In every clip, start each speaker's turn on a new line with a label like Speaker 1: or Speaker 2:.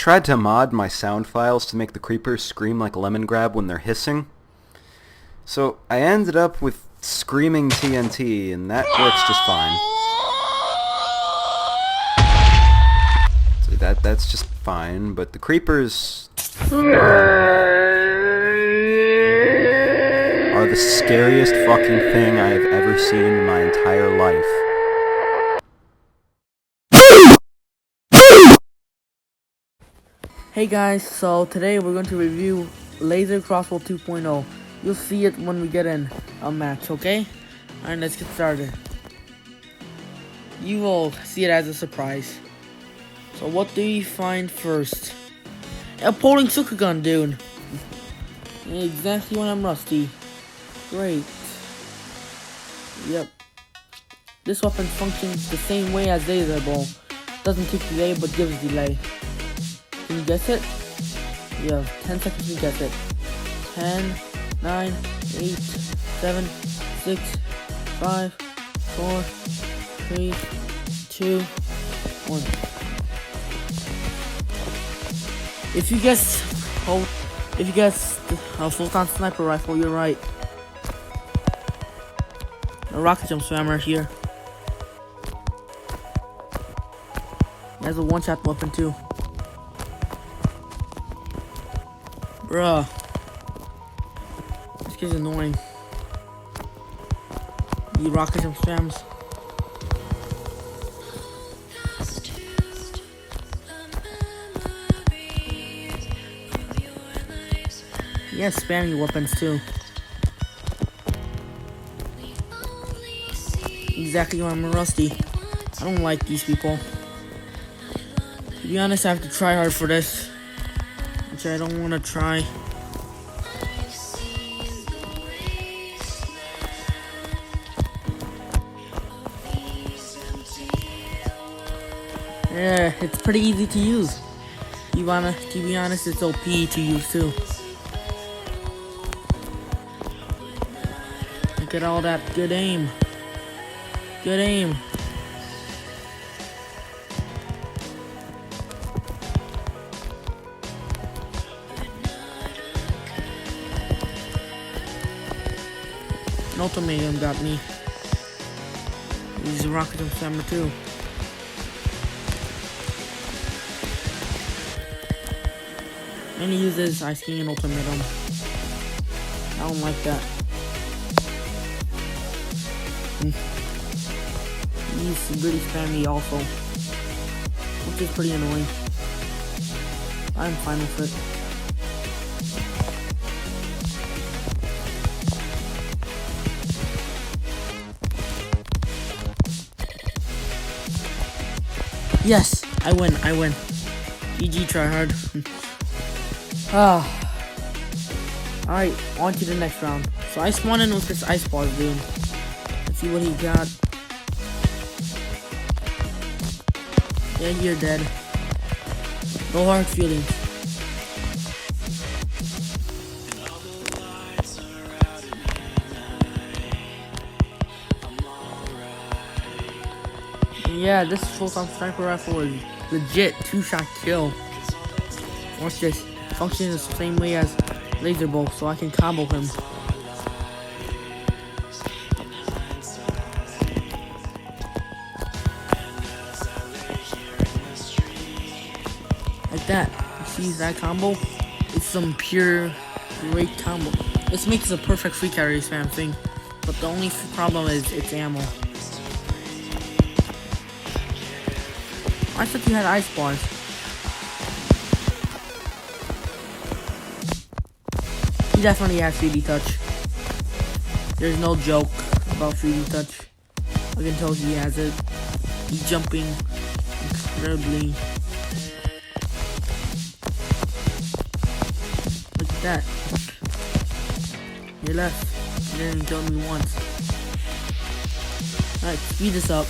Speaker 1: tried to mod my sound files to make the creepers scream like lemon grab when they're hissing. So I ended up with screaming TNT, and that works just fine. So that's just fine, but the creepers are the scariest fucking thing I have ever seen in my entire life.
Speaker 2: Hey guys, so today we're going to review Laser Crossbow 2.0. You'll see it when we get in a match, okay? Alright, let's get started. You will see it as a surprise. So what do you find first? A pulling sucker gun, dude. Exactly when I'm rusty. Great. Yep. This weapon functions the same way as laser bow. Doesn't take delay but gives delay. Can you guess it? You have 10 seconds to guess it. 10, 9, 8, 7, 6, 5, 4, 3, 2, 1. If you guessed a Photon sniper rifle, you're right. A rocket jump swammer here. He has a one-shot weapon too. Bruh. This kid's annoying. You rocket jump spams. He has spammy weapons too. Exactly when I'm rusty. I don't like these people. To be honest, I have to try hard for this, which I don't want to try. Yeah, it's pretty easy to use. To be honest, it's OP to use too. Look at all that good aim. Good aim. An ultimatum got me. He's a rocket jump slammer too. And he uses ice king and ultimatum. I don't like that. He's really spammy also, which is pretty annoying. I'm fine with it. Yes, I win. GG tryhard. Alright, on to the next round. So I spawned in with this ice ball dude. Let's see what he got. Yeah, you're dead. No hard feelings. Yeah, this Photon sniper rifle is legit 2-shot kill. Watch this. Functions the same way as laser bow, so I can combo him. Like that. You see that combo? It's some pure great combo. This makes a perfect free carry spam thing, but the only problem is its ammo. I thought you had ice bars. He definitely has 3D touch. There's no joke about 3D touch. I can tell he has it. He's jumping incredibly. Look at that. He left. He didn't kill me once. Alright, speed this up.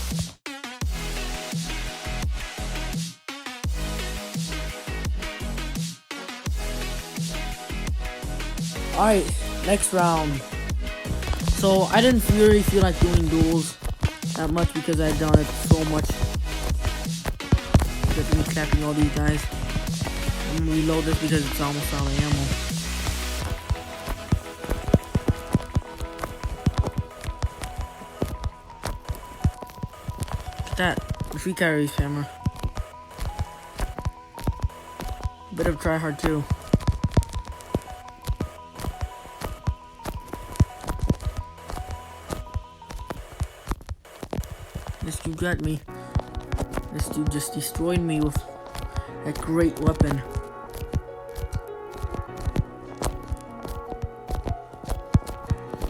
Speaker 2: Alright, next round. So I didn't really feel like doing duels that much because I've done it so much. Just me clapping all these guys. I'm gonna reload this because it's almost out of ammo. Look at that. The free carry spammer. Bit of try hard too. This dude got me. This dude just destroyed me with that great weapon.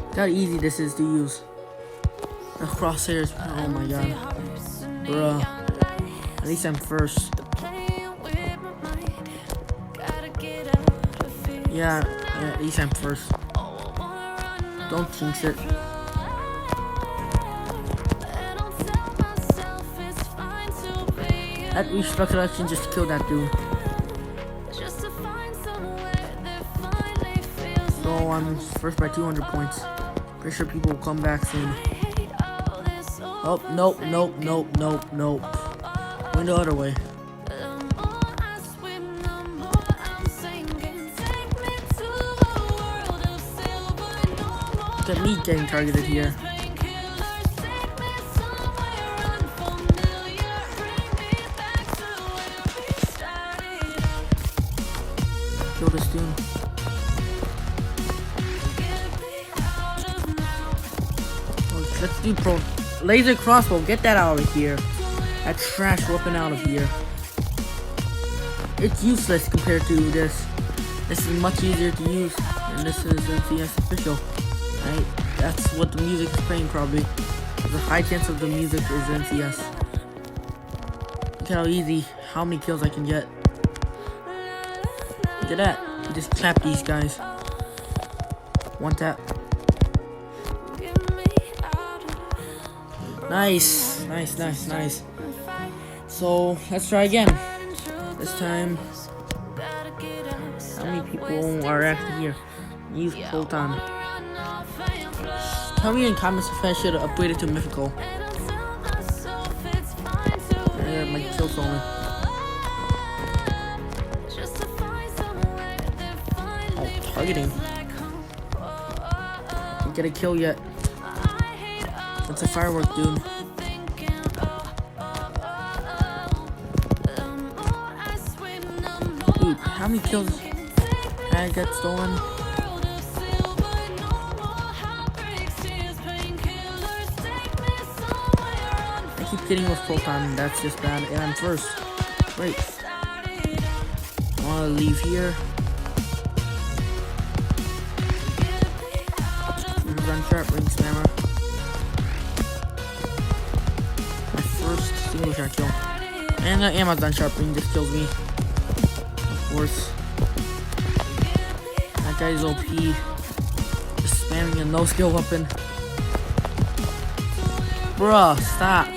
Speaker 2: Look how easy this is to use. The crosshairs. Oh my god. Bruh. At least I'm first. Yeah, at least I'm first. Don't jinx it. That restructured action just killed that dude. So I'm first by 200 points. Pretty sure people will come back soon. Oh, nope. Going the other way. Look at me getting targeted here. Kill this dude. Oh, let's do pro. Laser crossbow, get that out of here. That trash weapon out of here. It's useless compared to this. This is much easier to use, and this is NCS official. Right? That's what the music is playing probably. There's a high chance of the music is NCS. Look how easy, how many kills I can get. Look at that. You just clap these guys. One tap. Nice. So, let's try again. This time, how many people are actually here? Use Photon. Tell me in comments if I should upgrade it to mythical. My kill only. Oh, targeting. Didn't get a kill yet. It's a firework, dude. Dude, how many kills I got stolen? I keep getting with Photon, that's just bad. And I'm first. Great. I wanna leave here. Run sharp, ring spammer. My first single shot kill. And the Amazon sharp ring just kills me. Of course. That guy's OP. Just spamming a no skill weapon. Bruh, stop.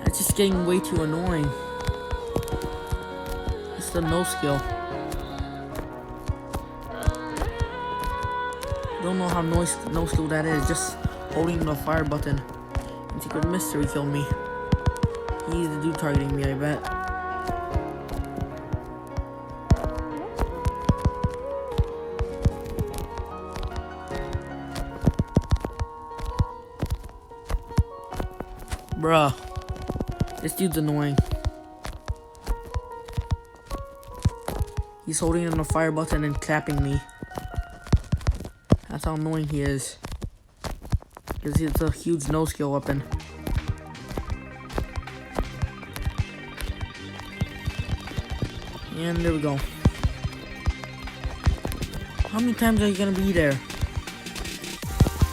Speaker 2: That's just getting way too annoying. It's the no skill. Don't know how no skill that is. Just holding the fire button. And Secret Mystery killed me. He's the dude targeting me, I bet. Bruh. This dude's annoying. He's holding on the fire button and clapping me. That's how annoying he is. Because it's a huge no-skill weapon. And there we go. How many times are you gonna be there?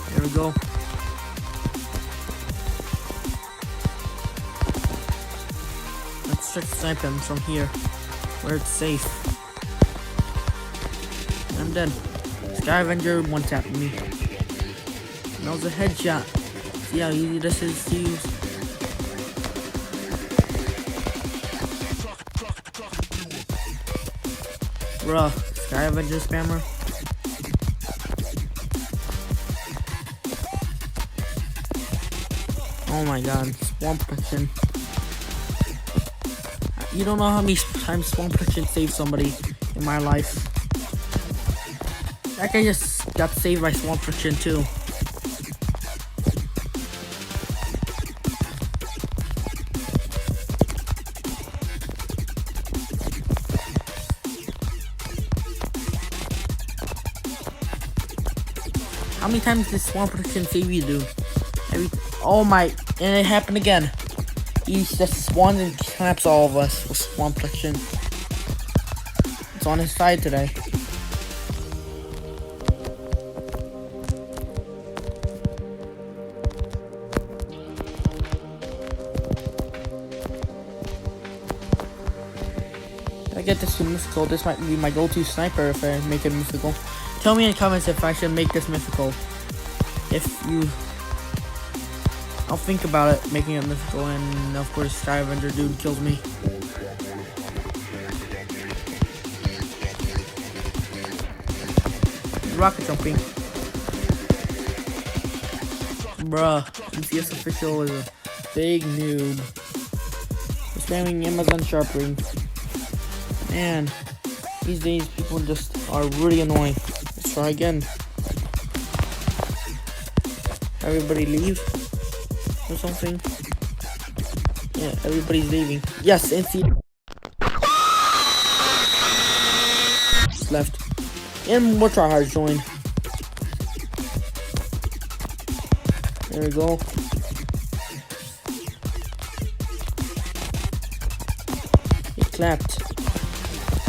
Speaker 2: There we go. Let's try to snipe him from here, where it's safe. I'm dead. Sky Avenger one tapped me. That was a headshot. See how easy this is to use. Bruh, Sky Avenger spammer. Oh my god, swamp protection. You don't know how many times spawn protection saved somebody in my life. That guy just got saved by spawn protection too. How many times did spawn protection save you do? Oh my, and it happened again. He just spawns and snaps all of us with spawn protection. It's on his side today. If I get this to mythical, this might be my go-to sniper if I make it mythical. Tell me in the comments if I should make this mythical. If you... I'll think about it, making it mythical, and of course Sky Avenger dude kills me. Rocket jumping. Bruh, MCS official is a big noob. Spamming Amazon Sharp Ring. Man, these days people just are really annoying. Let's try again. Everybody leave or something. Yeah, everybody's leaving. Yes, NC left. And more tryhards joined. There we go. It clapped.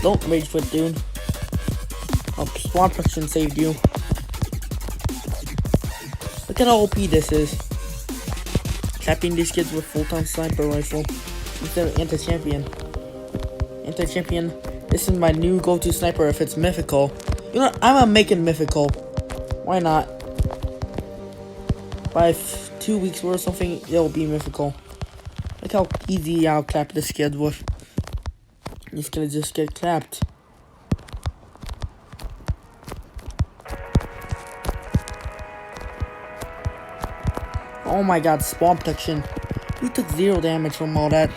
Speaker 2: Don't rage quit, dude. Oh, spawn protection saved you. Look at how OP this is. Capping these kids with Photon sniper rifle instead of anti-champion. Anti-champion. This is my new go-to sniper if it's mythical. You know what? I'm gonna make it mythical. Why not? By 2 weeks or something, it'll be mythical. Look how easy I'll clap this kid with. He's gonna just get clapped. Oh my god, spawn protection. You took 0 damage from all that.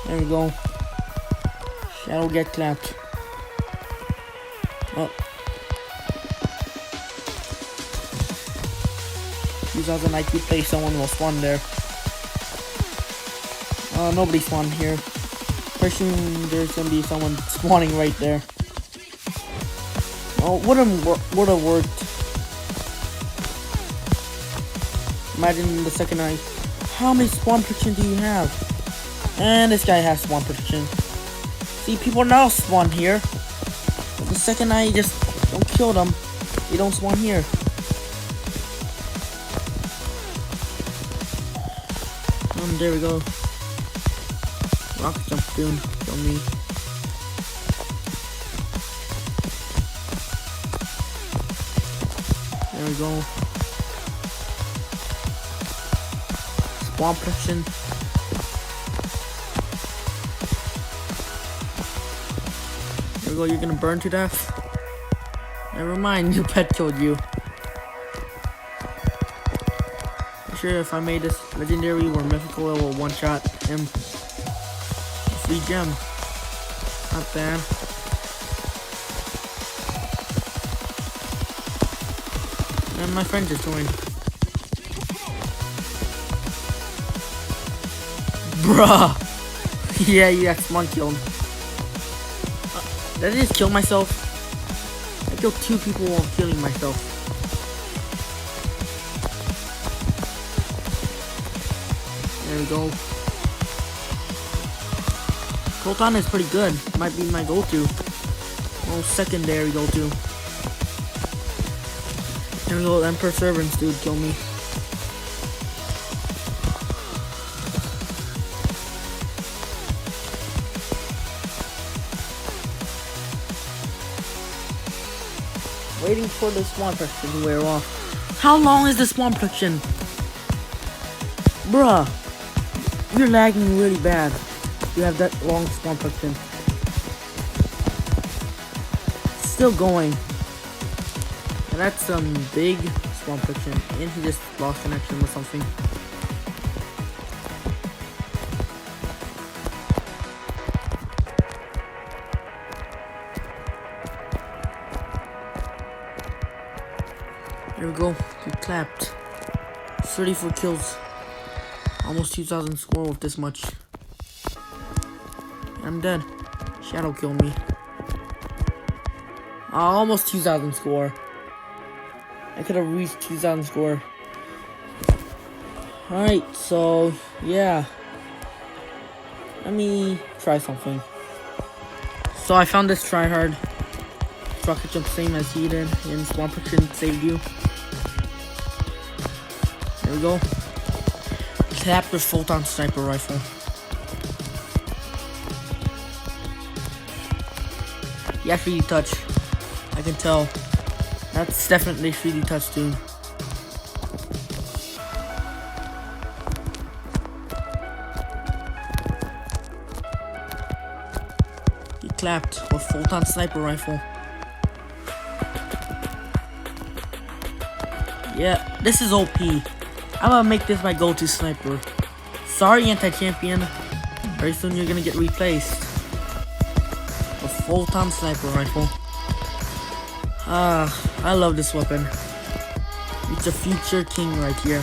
Speaker 2: There we go. Shadow get clapped. Oh. 2000 IQ play, someone will spawn there. Nobody spawned here. Pretty soon there's gonna be someone spawning right there. Oh, would have worked. Imagine the second night. How many spawn protection do you have? And this guy has spawn protection. See, people now spawn here. But the second night, you just don't kill them. You don't spawn here. There we go. Rocket jump soon. Kill me. There we go. Spawn protection. There we go, you're gonna burn to death. Never mind, your pet killed you. I'm sure if I made this legendary or mythical, it will one-shot him. Free gem. Not bad. And my friend just joined. Bruh! Yeah, you got spawn killed. Did I just kill myself? I killed 2 people while killing myself. There we go. Photon is pretty good. Might be my go-to. Oh, secondary go-to. There we go, Emperor Servants, dude, kill me. Waiting for the spawn protection to wear off. How long is the spawn protection? Bruh, you're lagging really bad. You have that long spawn protection. Still going. And that's some big spawn protection. And he just lost connection or something. go. Get clapped. 34 kills. Almost 2,000 score with this much. I'm dead. Shadow killed me. Almost 2,000 score. I could have reached 2,000 score. Alright, so yeah. Let me try something. So I found this tryhard. Rocket jump same as he did, and Swamp Action saved you. There we go. Tap with Photon sniper rifle. Yeah, 3D touch. I can tell. That's definitely 3D touch, dude. He clapped with Photon sniper rifle. Yeah, this is OP. I'm gonna make this my go-to sniper. Sorry, anti-champion. Very soon you're gonna get replaced. A Photon sniper rifle. I love this weapon. It's a future king right here.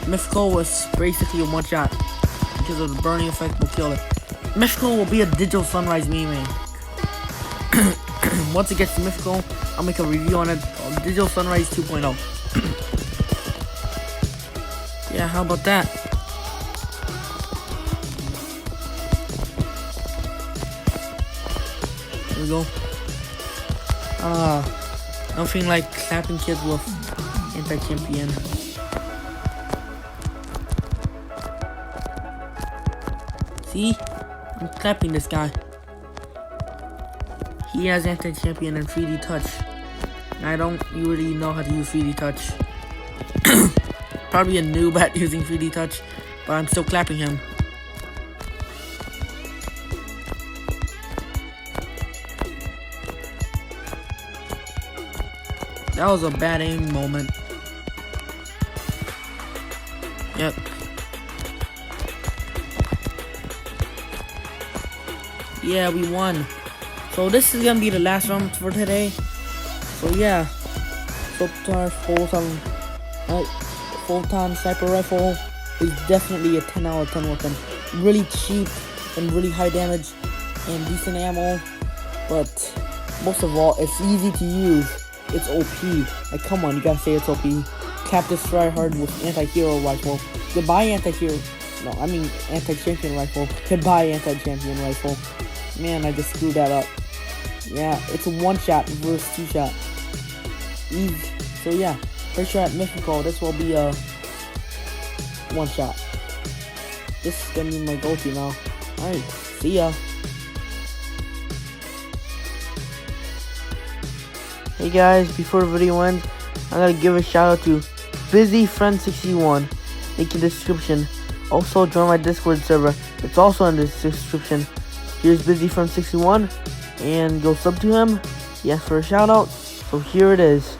Speaker 2: Mythical was basically a one-shot. Because of the burning effect will kill it. Mythical will be a digital sunrise meme. Once it gets to Mythical, I'll make a review on it. Digital Sunrise 2.0. Yeah, how about that? There we go. Nothing like clapping kids with anti-champion. See? I'm clapping this guy. He has anti-champion and 3D touch. I don't really know how to use 3D touch. Probably a noob at using 3D touch, but I'm still clapping him. That was a bad aim moment. Yep. Yeah, we won. So this is gonna be the last round for today. So yeah, Photon sniper rifle is definitely a 10 out of 10 weapon. Really cheap and really high damage and decent ammo, but most of all, it's easy to use. It's OP. Like, come on, you gotta say it's OP. Cap this tryhard with anti-hero rifle. Goodbye anti-hero. No, I mean anti-champion rifle. Goodbye anti-champion rifle. Man, I just screwed that up. Yeah, it's a one-shot versus two-shot. Easy. So yeah, first shot Mythical. This will be a one-shot. This is gonna be my go-to now. Alright, see ya. Hey guys, before the video ends, I gotta give a shout out to BusyFriend61. Link in the description. Also join my Discord server. It's also in the description. Here's BusyFriend61. And go sub to him. He asked for a shout out, so here it is.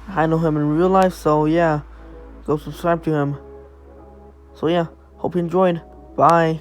Speaker 2: I know him in real life, so yeah, go subscribe to him. So yeah, hope you enjoyed. Bye.